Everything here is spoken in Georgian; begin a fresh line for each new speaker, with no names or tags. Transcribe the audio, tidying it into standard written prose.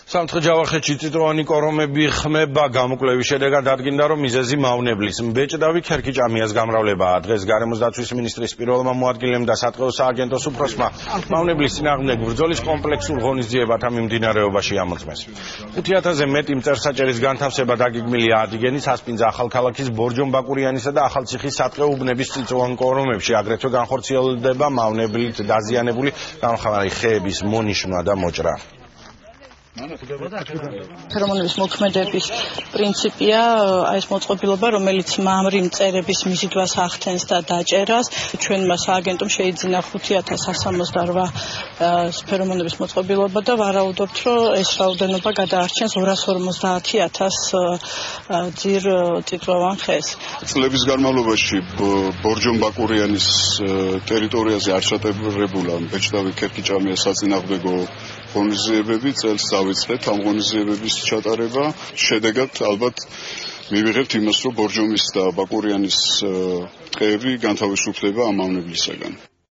სამცხე ჯავახეთში წიწვოვანი კორომები ხმება გამოკვლევის შედეგად დადგინდა, რომ მიზეზი მავნებლის მბეჭდავი ქერქიჭამიას გამრავლებაა. დღეს გარემოს დაცვის მინისტრის პირველმა მოადგილემ და სატყეო სააგენტოს უფროსმა მავნებლის წინააღმდეგ ბრძოლის კომპლექსურ ღონისძიებათა მიმდინარეობაში ამოწმეს. 5000-ზე მეტი მწერსაჭერის განთავსება დაგეგმილია ადიგენის, ასპინძა ახალქალაქის, ბორჯომ-ბაკურიანისა და ახალციხის სატყეო უბნების წიწვოვან კორომებში. აგრეთვე განხორციელდება მავნებლით დაზიანებული გამხმარი ხეების მონიშნვა და მოჭრა.
ფერომონების მოქმედების პრინციპია ეს მოწყობილობა, რომელიც მამრი მწერების მიზიდვას ახდენს და დაჭერას. ჩვენმა სააგენტომ შეიძინა 5168 ფერომონების მოწყობილობა და ვარაუდობთ, რომ ეს რაოდენობა გადაარჩენს 250,000 ძირ წიწვოვან ხეს.
წლების განმავლობაში ბორჯომ-ბაკურიანის ტერიტორიაზე არ ჩატარებულა მბეჭდავი ქერქიჭამიას საწინააღმდეგო ღონისძიებები, წელს დავიწყეთ ამ ღონისძიებების ჩატარება. შედეგად ალბათ მივიღებთ იმას, რომ ბორჯომის და ბაკურიანის ტყეები განთავისუფლდება ამ მავნებლისაგან.